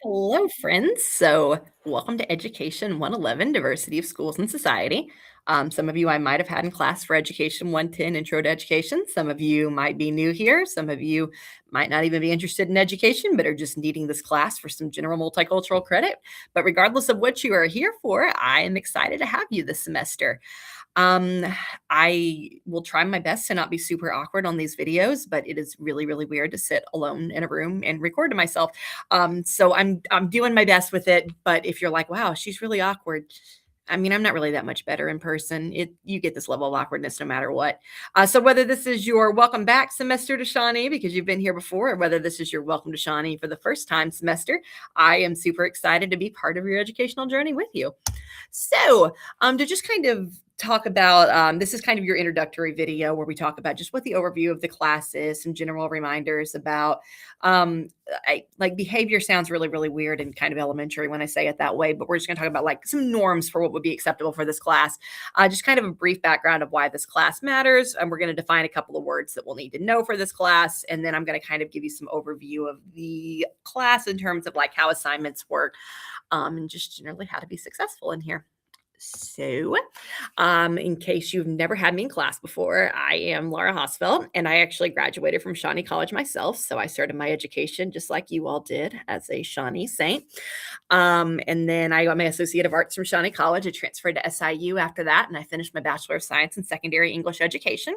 Hello, friends. So, welcome to Education 111, Diversity of Schools and Society. Some of you I might have had in class for Education 110, Intro to Education. Some of you might be new here. Some of you might not even be interested in education, but are just needing this class for some general multicultural credit. But regardless of what you are here for, I am excited to have you this semester. Um, I will try my best to not be super awkward on these videos, but it is really, really weird to sit alone in a room and record to myself. So I'm doing my best with it. But if you're like, wow, she's really awkward. I mean, I'm not really that much better in person. You get this level of awkwardness no matter what. So whether this is your welcome back semester to Shawnee because you've been here before, or whether this is your welcome to Shawnee for the first time semester, I am super excited to be part of your educational journey with you. So, to just kind of talk about this is kind of your introductory video where we talk about just what the overview of the class is, some general reminders about like behavior sounds really, really weird and kind of elementary when I say it that way, but we're just going to talk about like some norms for what would be acceptable for this class. Just kind of a brief background of why this class matters. And we're going to define a couple of words that we'll need to know for this class. And then I'm going to kind of give you some overview of the class in terms of like how assignments work and just generally how to be successful in here. So, in case you've never had me in class before, I am Laura Hosfeld, and I actually graduated from Shawnee College myself. So I started my education just like you all did as a Shawnee Saint. And then I got my Associate of Arts from Shawnee College. I transferred to SIU after that, and I finished my Bachelor of Science in Secondary English Education.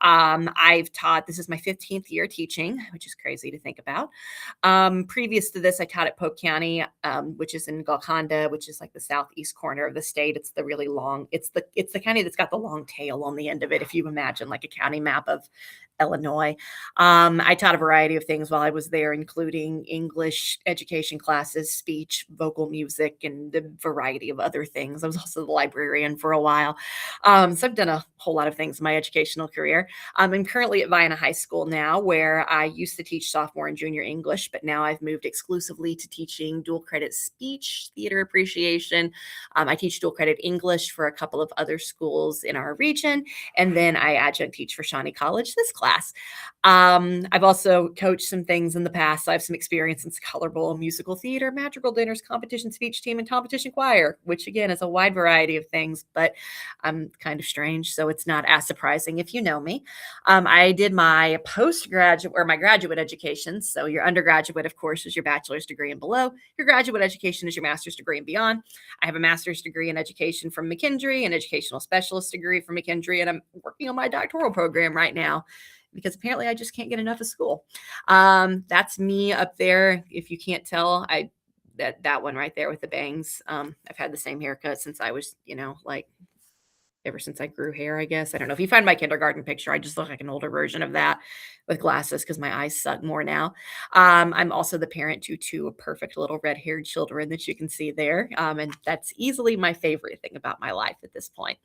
I've taught, this is my 15th year teaching, which is crazy to think about. Previous to this, I taught at Polk County, which is in Golconda, which is like the southeast corner of the state. It's the really long, it's the county that's got the long tail on the end of it. If you imagine like a county map of Illinois. I taught a variety of things while I was there, including English education classes, speech, vocal music, and a variety of other things. I was also the librarian for a while. So I've done a whole lot of things in my educational career. I'm currently at Vienna High School now, where I used to teach sophomore and junior English, but now I've moved exclusively to teaching dual credit speech, theater appreciation. I teach dual credit English for a couple of other schools in our region, and then I adjunct teach for Shawnee College this class. I've also coached some things in the past. So I have some experience in color bowl, musical theater, magical dinners, competition speech team, and competition choir, which again is a wide variety of things, but I'm kind of strange, so it's not as surprising if you know me. I did my postgraduate or my graduate education. So your undergraduate, of course, is your bachelor's degree and below. Your graduate education is your master's degree and beyond. I have a master's degree in education from McKendree, an educational specialist degree from McKendree, and I'm working on my doctoral program right now because apparently I just can't get enough of school. That's me up there. If you can't tell, that one right there with the bangs. I've had the same haircut since I was, like ever since I grew hair, I guess. I don't know. If you find my kindergarten picture, I just look like an older version of that with glasses because my eyes suck more now. I'm also the parent to two perfect little red-haired children that you can see there. And that's easily my favorite thing about my life at this point.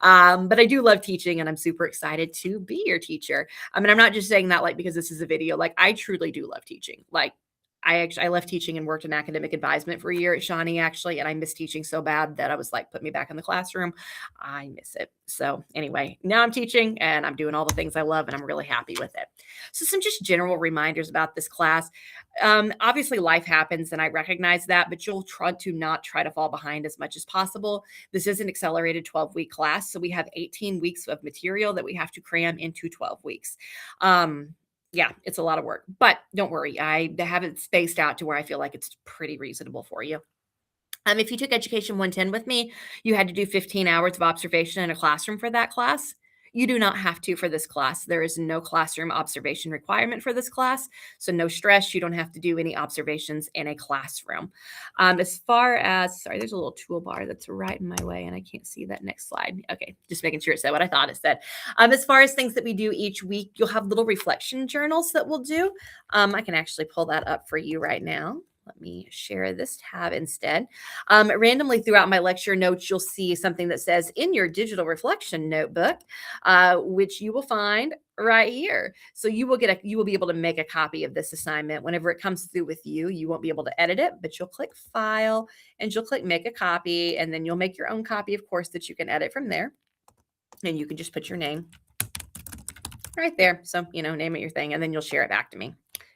But I do love teaching, and I'm super excited to be your teacher. I mean, I'm not just saying that like because this is a video. Like, I truly do love teaching. Like, I left teaching and worked in academic advisement for a year at Shawnee, actually, and I miss teaching so bad that I was like, put me back in the classroom. I miss it. So anyway, now I'm teaching and I'm doing all the things I love, and I'm really happy with it. So some just general reminders about this class. Obviously, life happens, and I recognize that, but you'll try to not try to fall behind as much as possible. This is an accelerated 12-week class, so we have 18 weeks of material that we have to cram into 12 weeks. Yeah, it's a lot of work, but don't worry. I have it spaced out to where I feel like it's pretty reasonable for you. If you took Education 110 with me, you had to do 15 hours of observation in a classroom for that class. You do not have to for this class. There is no classroom observation requirement for this class. So no stress. You don't have to do any observations in a classroom. As far as, sorry, there's a little toolbar that's right in my way and I can't see that next slide. Okay, just making sure it said what I thought it said. As far as things that we do each week, you'll have little reflection journals that we'll do. I can actually pull that up for you right now. Let me share this tab instead. Randomly throughout my lecture notes, you'll see something that says in your digital reflection notebook, which you will find right here. So you will be able to make a copy of this assignment whenever it comes through with you. You won't be able to edit it, but you'll click file and you'll click make a copy, and then you'll make your own copy, of course, that you can edit from there. And you can just put your name right there. So, name it your thing, and then you'll share it back to me.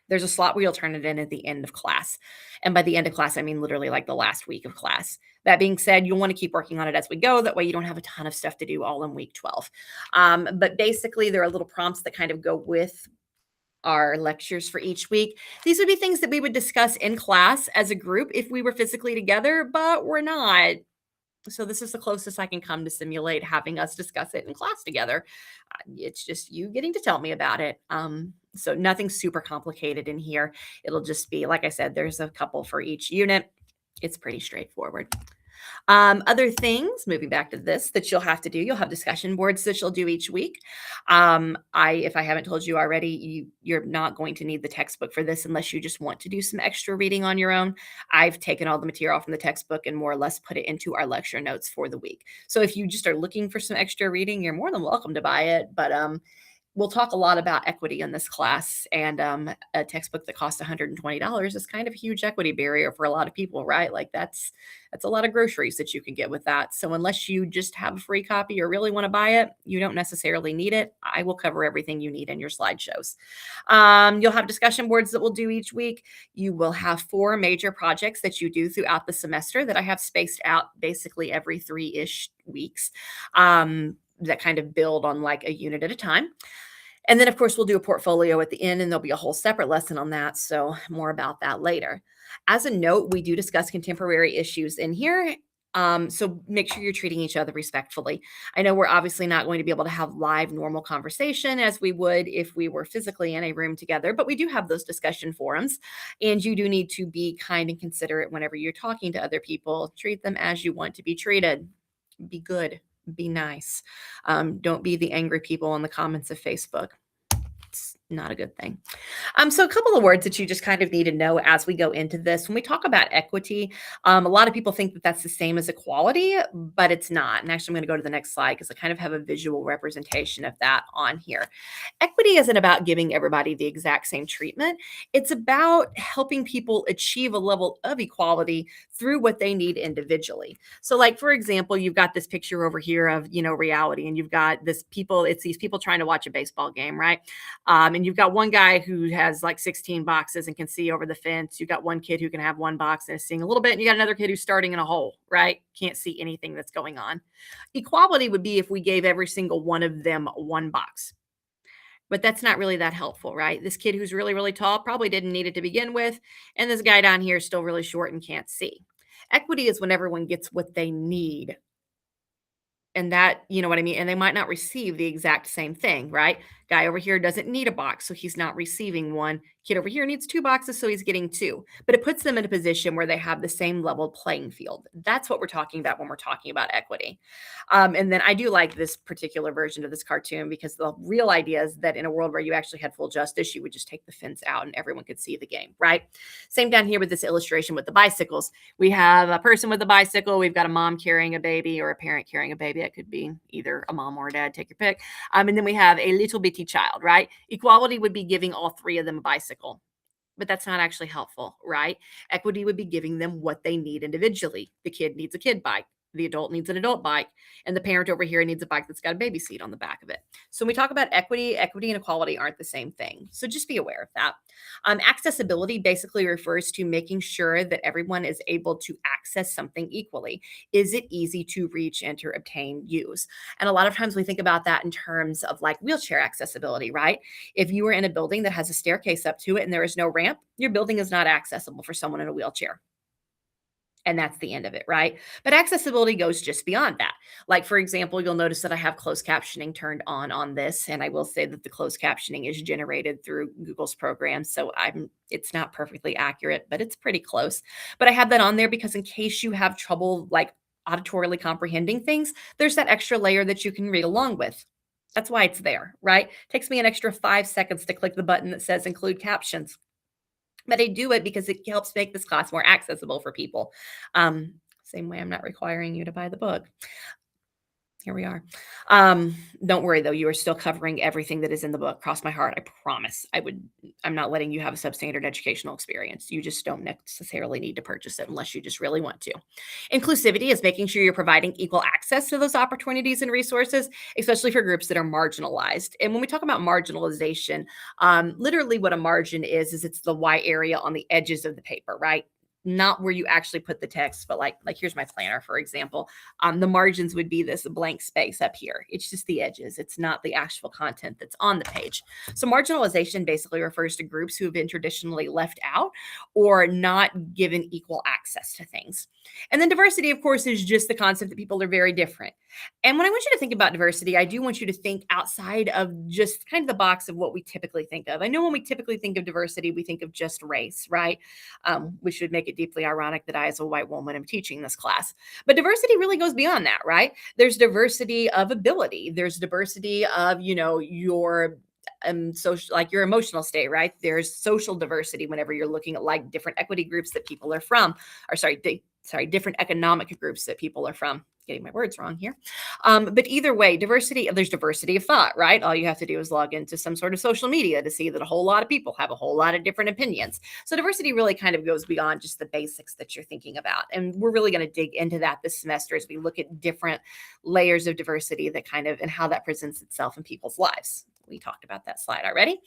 There's a slot where you'll turn it in at the end of class. And by the end of class, I mean literally like the last week of class. That being said, you'll want to keep working on it as we go. That way, you don't have a ton of stuff to do all in week 12. But basically, there are little prompts that kind of go with our lectures for each week. These would be things that we would discuss in class as a group if we were physically together, but we're not. So this is the closest I can come to simulate having us discuss it in class together. It's just you getting to tell me about it. So nothing super complicated in here. It'll just be, like I said, there's a couple for each unit. It's pretty straightforward. Other things, moving back to this, that you'll have to do, you'll have discussion boards that you'll do each week. If I haven't told you already, you're not going to need the textbook for this unless you just want to do some extra reading on your own. I've taken all the material from the textbook and more or less put it into our lecture notes for the week. So if you just are looking for some extra reading, you're more than welcome to buy it. But we'll talk a lot about equity in this class, and a textbook that costs $120 is kind of a huge equity barrier for a lot of people, right? Like that's a lot of groceries that you can get with that. So unless you just have a free copy or really want to buy it, you don't necessarily need it. I will cover everything you need in your slideshows. You'll have discussion boards that we'll do each week. You will have 4 major projects that you do throughout the semester that I have spaced out basically every 3-ish weeks. That kind of build on like a unit at a time. And then, of course, we'll do a portfolio at the end, and there'll be a whole separate lesson on that. So more about that later. As a note, we do discuss contemporary issues in here. So make sure you're treating each other respectfully. I know we're obviously not going to be able to have live normal conversation as we would if we were physically in a room together, but we do have those discussion forums, and you do need to be kind and considerate whenever you're talking to other people. Treat them as you want to be treated. Be good. Be nice. Don't be the angry people in the comments of Facebook. It's not a good thing. So a couple of words that you just kind of need to know as we go into this. When we talk about equity, a lot of people think that that's the same as equality, but it's not. And actually, I'm going to go to the next slide because I kind of have a visual representation of that on here. Equity isn't about giving everybody the exact same treatment. It's about helping people achieve a level of equality through what they need individually. So like, for example, you've got this picture over here of, reality, and you've got it's these people trying to watch a baseball game, right? And you've got one guy who has like 16 boxes and can see over the fence. You've got one kid who can have one box and is seeing a little bit. And you got another kid who's starting in a hole, right? Can't see anything that's going on. Equality would be if we gave every single one of them one box. But that's not really that helpful, right? This kid who's really, really tall probably didn't need it to begin with. And this guy down here is still really short and can't see. Equity is when everyone gets what they need. And that, you know what I mean? And they might not receive the exact same thing, right? Guy over here doesn't need a box, so he's not receiving one. Kid over here needs 2 boxes, so he's getting 2. But it puts them in a position where they have the same level playing field. That's what we're talking about when we're talking about equity. And then I do like this particular version of this cartoon because the real idea is that in a world where you actually had full justice, you would just take the fence out and everyone could see the game, right? Same down here with this illustration with the bicycles. We have a person with a bicycle. We've got a mom carrying a baby or a parent carrying a baby. It could be either a mom or a dad, take your pick. And then we have a little bitty child, right? Equality would be giving all 3 of them a bicycle. But that's not actually helpful, right? Equity would be giving them what they need individually. The kid needs a kid bike. The adult needs an adult bike. And the parent over here needs a bike that's got a baby seat on the back of it. So when we talk about equity and equality aren't the same thing. So just be aware of that. Accessibility basically refers to making sure that everyone is able to access something equally. Is it easy to reach, enter, obtain, use? And a lot of times we think about that in terms of like wheelchair accessibility, right? If you are in a building that has a staircase up to it and there is no ramp, your building is not accessible for someone in a wheelchair. And that's the end of it, right? But accessibility goes just beyond that. Like, for example, you'll notice that I have closed captioning turned on this. And I will say that the closed captioning is generated through Google's program. So it's not perfectly accurate, but it's pretty close. But I have that on there because in case you have trouble like auditorily comprehending things, there's that extra layer that you can read along with. That's why it's there, right? It takes me an extra 5 seconds to click the button that says include captions. But I do it because it helps make this class more accessible for people. Same way I'm not requiring you to buy the book. Here we are. Don't worry though, you are still covering everything that is in the book. Cross my heart, I promise. I'm not letting you have a substandard educational experience. You just don't necessarily need to purchase it unless you just really want to. Inclusivity is making sure you're providing equal access to those opportunities and resources, especially for groups that are marginalized. And when we talk about marginalization, literally what a margin is it's the white area on the edges of the paper, right? Not where you actually put the text, but like here's my planner, for example. The margins would be this blank space up here. It's just the edges. It's not the actual content that's on the page. So marginalization basically refers to groups who have been traditionally left out or not given equal access to things. And then diversity, of course, is just the concept that people are very different. And when I want you to think about diversity, I do want you to think outside of just kind of the box of what we typically think of. I know when we typically think of diversity, we think of just race, right? We should make it deeply ironic that I, as a white woman, am teaching this class. But diversity really goes beyond that, right? There's diversity of ability. There's diversity of, your social, like your emotional state, right? There's social diversity whenever you're looking at like different equity groups that people are from, or different economic groups that people are from. Getting my words wrong here. But either way, there's diversity of thought, right? All you have to do is log into some sort of social media to see that a whole lot of people have a whole lot of different opinions. So diversity really kind of goes beyond just the basics that you're thinking about. And we're really going to dig into that this semester as we look at different layers of diversity and how that presents itself in people's lives. We talked about that slide already.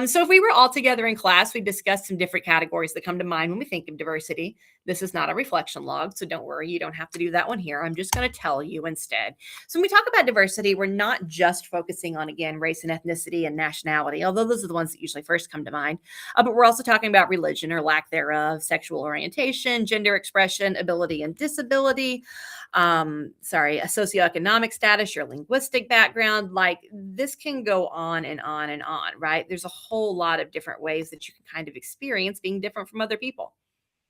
So if we were all together in class, we discussed some different categories that come to mind when we think of diversity. This is not a reflection log, so don't worry, you don't have to do that one here. I'm just going to tell you instead. So when we talk about diversity, we're not just focusing on, again, race and ethnicity and nationality, although those are the ones that usually first come to mind. But we're also talking about religion or lack thereof, sexual orientation, gender expression, ability and disability, a socioeconomic status, your linguistic background. Like this can go on and on and on, right? There's a whole lot of different ways that you can kind of experience being different from other people.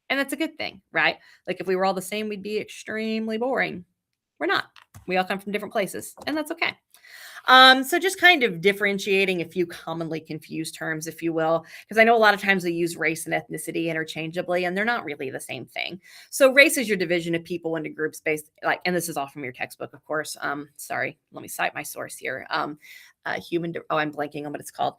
And that's a good thing, right? Like if we were all the same, we'd be extremely boring. We're not. We all come from different places, and that's okay. So just kind of differentiating a few commonly confused terms, if you will, because I know a lot of times we use race and ethnicity interchangeably, and they're not really the same thing. So race is your division of people into groups based, and this is all from your textbook, of course. Sorry, let me cite my source here. I'm blanking on what it's called.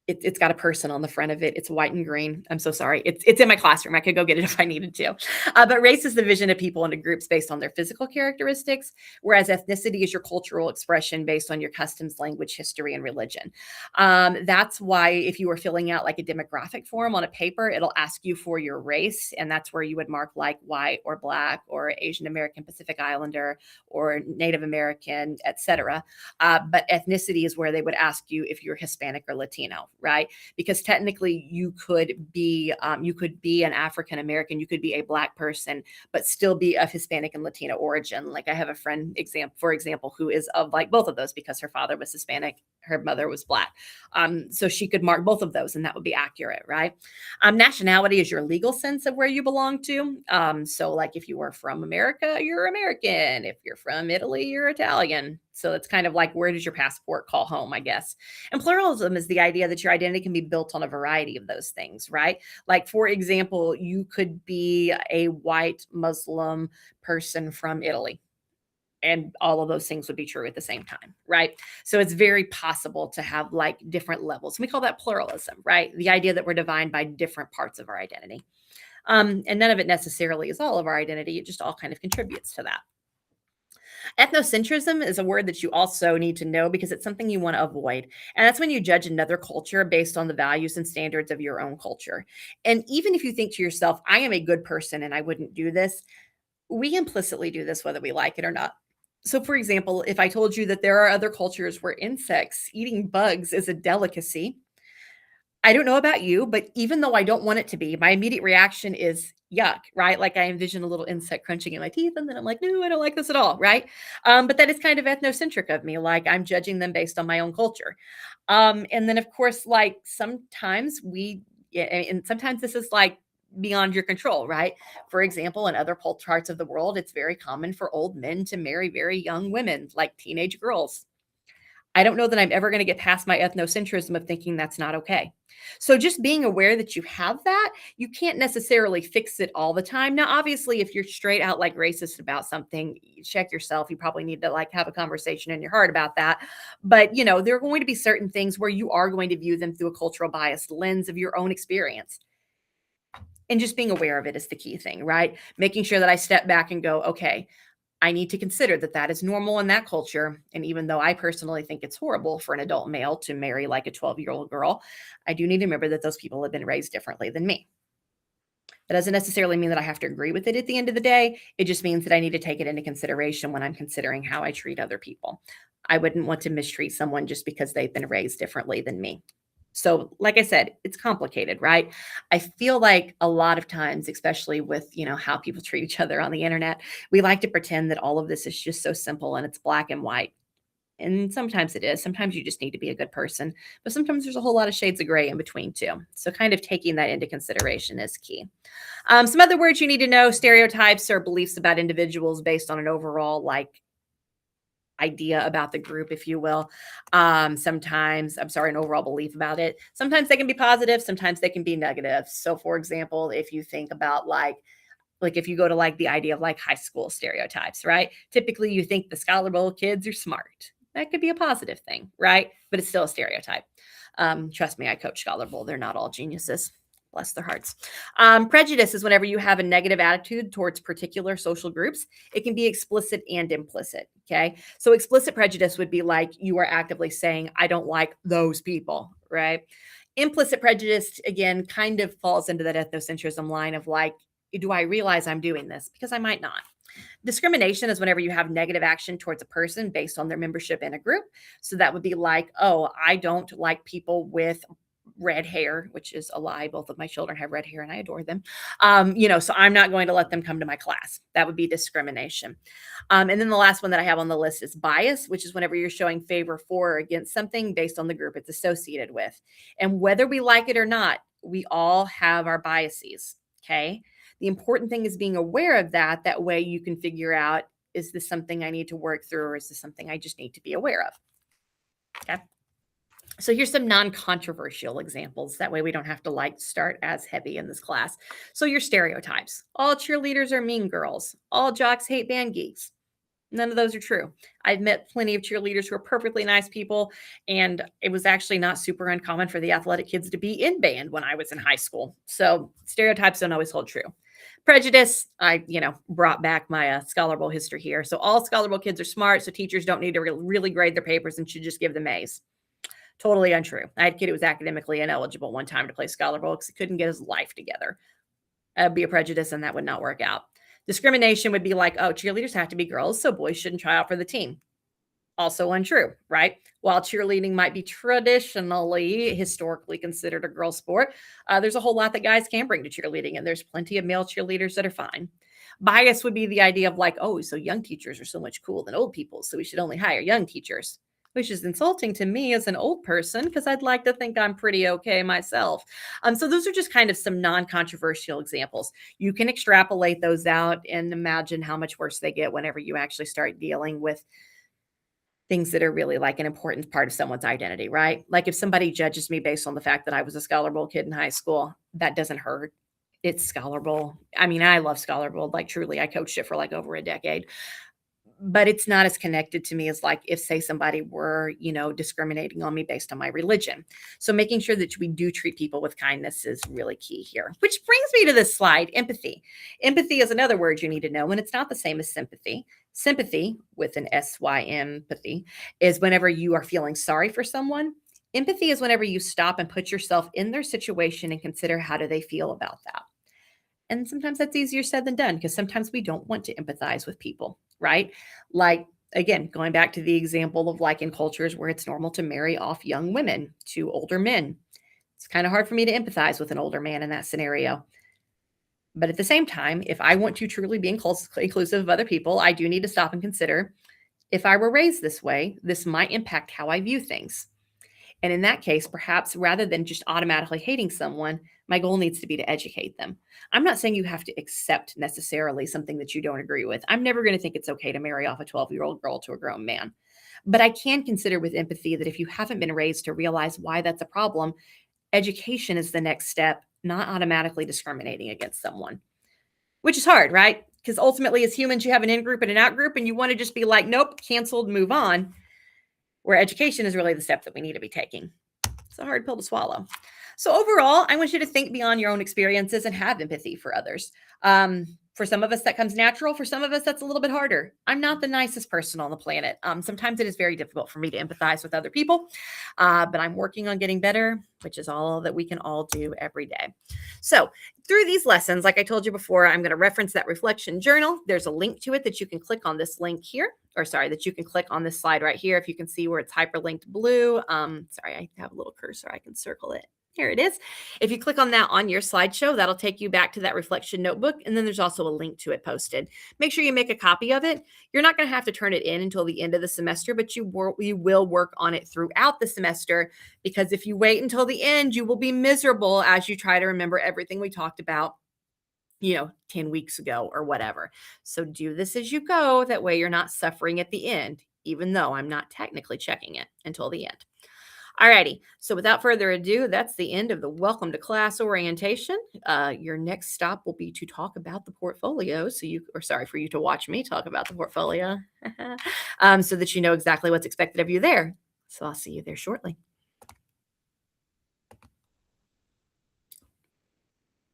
It's got a person on the front of it. It's white and green. I'm so sorry. It's in my classroom. I could go get it if I needed to. But race is the division of people into groups based on their physical characteristics, whereas ethnicity is your cultural expression based on your customs, language, history, and religion. That's why if you were filling out like a demographic form on a paper, it'll ask you for your race, and that's where you would mark like white or black or Asian American, Pacific Islander, or Native American, etc. But ethnicity is where they would ask you if you're Hispanic or Latino. Right? Because technically you could be an African American, you could be a Black person, but still be of Hispanic and Latino origin. Like I have a friend, for example, who is of like both of those because her father was Hispanic, her mother was Black. So she could mark both of those and that would be accurate, right? Nationality is your legal sense of where you belong to. So like if you were from America, you're American. If you're from Italy, you're Italian. So it's kind of like, where does your passport call home, I guess? And pluralism is the idea that your identity can be built on a variety of those things, right? Like, for example, you could be a white Muslim person from Italy, and all of those things would be true at the same time, right? So it's very possible to have like different levels. We call that pluralism, right? The idea that we're defined by different parts of our identity. And none of it necessarily is all of our identity. It just all kind of contributes to that. Ethnocentrism is a word that you also need to know because it's something you want to avoid. And that's when you judge another culture based on the values and standards of your own culture. And even if you think to yourself, I am a good person and I wouldn't do this, we implicitly do this whether we like it or not. So, for example, if I told you that there are other cultures where eating bugs is a delicacy, I don't know about you, but even though I don't want it to be, my immediate reaction is yuck, right? Like I envision a little insect crunching in my teeth, and then I'm like, no, I don't like this at all, right? But that is kind of ethnocentric of me. Like I'm judging them based on my own culture. And then, of course, like sometimes and sometimes this is like beyond your control, right? For example, in other parts of the world, it's very common for old men to marry very young women, like teenage girls. I don't know that I'm ever going to get past my ethnocentrism of thinking that's not okay. So just being aware that you have that, you can't necessarily fix it all the time. Now, obviously, if you're straight out like racist about something, check yourself. You probably need to like have a conversation in your heart about that. But, there are going to be certain things where you are going to view them through a cultural biased lens of your own experience. And just being aware of it is the key thing, right? Making sure that I step back and go, okay, I need to consider that that is normal in that culture. And even though I personally think it's horrible for an adult male to marry like a 12-year-old girl, I do need to remember that those people have been raised differently than me. That doesn't necessarily mean that I have to agree with it at the end of the day. It just means that I need to take it into consideration when I'm considering how I treat other people. I wouldn't want to mistreat someone just because they've been raised differently than me. So, like I said, it's complicated, right? I feel like a lot of times, especially with, how people treat each other on the internet, we like to pretend that all of this is just so simple and it's black and white. And sometimes it is. Sometimes you just need to be a good person, but sometimes there's a whole lot of shades of gray in between too. So, kind of taking that into consideration is key. Some other words you need to know: stereotypes are beliefs about individuals based on an overall idea about the group, if you will. Sometimes, an overall belief about it. Sometimes they can be positive, sometimes they can be negative. So, for example, if you think about like if you go to like the idea of like high school stereotypes, right? Typically, you think the scholar bowl kids are smart. That could be a positive thing, right? But it's still a stereotype. Trust me, I coach scholar bowl. They're not all geniuses. Bless their hearts. Prejudice is whenever you have a negative attitude towards particular social groups. It can be explicit and implicit. Okay. So explicit prejudice would be like you are actively saying, I don't like those people, right? Implicit prejudice, again, kind of falls into that ethnocentrism line of like, do I realize I'm doing this? Because I might not. Discrimination is whenever you have negative action towards a person based on their membership in a group. So that would be like, oh, I don't like people with red hair, which is a lie. Both of my children have red hair and I adore them. So I'm not going to let them come to my class. That would be discrimination. And then the last one that I have on the list is bias, which is whenever you're showing favor for or against something based on the group it's associated with. And whether we like it or not, we all have our biases. Okay. The important thing is being aware of that. That way you can figure out, is this something I need to work through, or is this something I just need to be aware of? Okay. So here's some non-controversial examples. That way we don't have to start as heavy in this class. So your stereotypes. All cheerleaders are mean girls. All jocks hate band geeks. None of those are true. I've met plenty of cheerleaders who are perfectly nice people, and it was actually not super uncommon for the athletic kids to be in band when I was in high school. So stereotypes don't always hold true. Prejudice, I, brought back my Scholar Bowl history here. So all Scholar Bowl kids are smart, so teachers don't need to really grade their papers and should just give them A's. Totally untrue. I had a kid who was academically ineligible one time to play Scholar Bowl because he couldn't get his life together. That'd be a prejudice, and that would not work out. Discrimination would be like, oh, cheerleaders have to be girls, so boys shouldn't try out for the team. Also untrue, right? While cheerleading might be historically considered a girl sport, there's a whole lot that guys can bring to cheerleading, and there's plenty of male cheerleaders that are fine. Bias would be the idea of like, oh, so young teachers are so much cooler than old people, so we should only hire young teachers, which is insulting to me as an old person because I'd like to think I'm pretty okay myself. So those are just kind of some non-controversial examples. You can extrapolate those out and imagine how much worse they get whenever you actually start dealing with things that are really like an important part of someone's identity, right? Like if somebody judges me based on the fact that I was a Scholar Bowl kid in high school, that doesn't hurt. It's Scholar Bowl. I mean, I love Scholar Bowl. Like truly, I coached it for like over a decade. But it's not as connected to me as like if, say, somebody were, discriminating on me based on my religion. So making sure that we do treat people with kindness is really key here. Which brings me to this slide, empathy. Empathy is another word you need to know, and it's not the same as sympathy. Sympathy, with an S-Y-M, empathy, is whenever you are feeling sorry for someone. Empathy is whenever you stop and put yourself in their situation and consider how do they feel about that. And sometimes that's easier said than done because sometimes we don't want to empathize with people, right? Like, again, going back to the example of like in cultures where it's normal to marry off young women to older men. It's kind of hard for me to empathize with an older man in that scenario. But at the same time, if I want to truly be inclusive of other people, I do need to stop and consider, if I were raised this way, this might impact how I view things. And in that case, perhaps rather than just automatically hating someone, my goal needs to be to educate them. I'm not saying you have to accept necessarily something that you don't agree with. I'm never going to think it's okay to marry off a 12-year-old girl to a grown man. But I can consider with empathy that if you haven't been raised to realize why that's a problem, education is the next step, not automatically discriminating against someone, which is hard, right? Because ultimately, as humans, you have an in group and an out group, and you want to just be like, nope, canceled, move on. Where education is really the step that we need to be taking. It's a hard pill to swallow. So overall, I want you to think beyond your own experiences and have empathy for others. For some of us, that comes natural. For some of us, that's a little bit harder. I'm not the nicest person on the planet. Sometimes it is very difficult for me to empathize with other people, but I'm working on getting better, which is all that we can all do every day. So through these lessons, like I told you before, I'm going to reference that reflection journal. There's a link to it that you can click on this link here, or sorry, that you can click on this slide right here. If you can see where it's hyperlinked blue. Sorry, I have a little cursor. I can circle it. Here it is. If you click on that on your slideshow, that'll take you back to that reflection notebook. And then there's also a link to it posted. Make sure you make a copy of it. You're not going to have to turn it in until the end of the semester, but you will work on it throughout the semester, because if you wait until the end, you will be miserable as you try to remember everything we talked about 10 weeks ago or whatever. So do this as you go. That way you're not suffering at the end, even though I'm not technically checking it until the end. Alrighty, so without further ado, that's the end of the welcome to class orientation. Your next stop will be to talk about the portfolio. For you to watch me talk about the portfolio, so that you know exactly what's expected of you there. So I'll see you there shortly.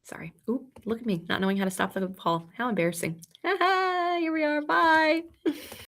Sorry. Ooh, look at me, not knowing how to stop the call. How embarrassing. Here we are. Bye.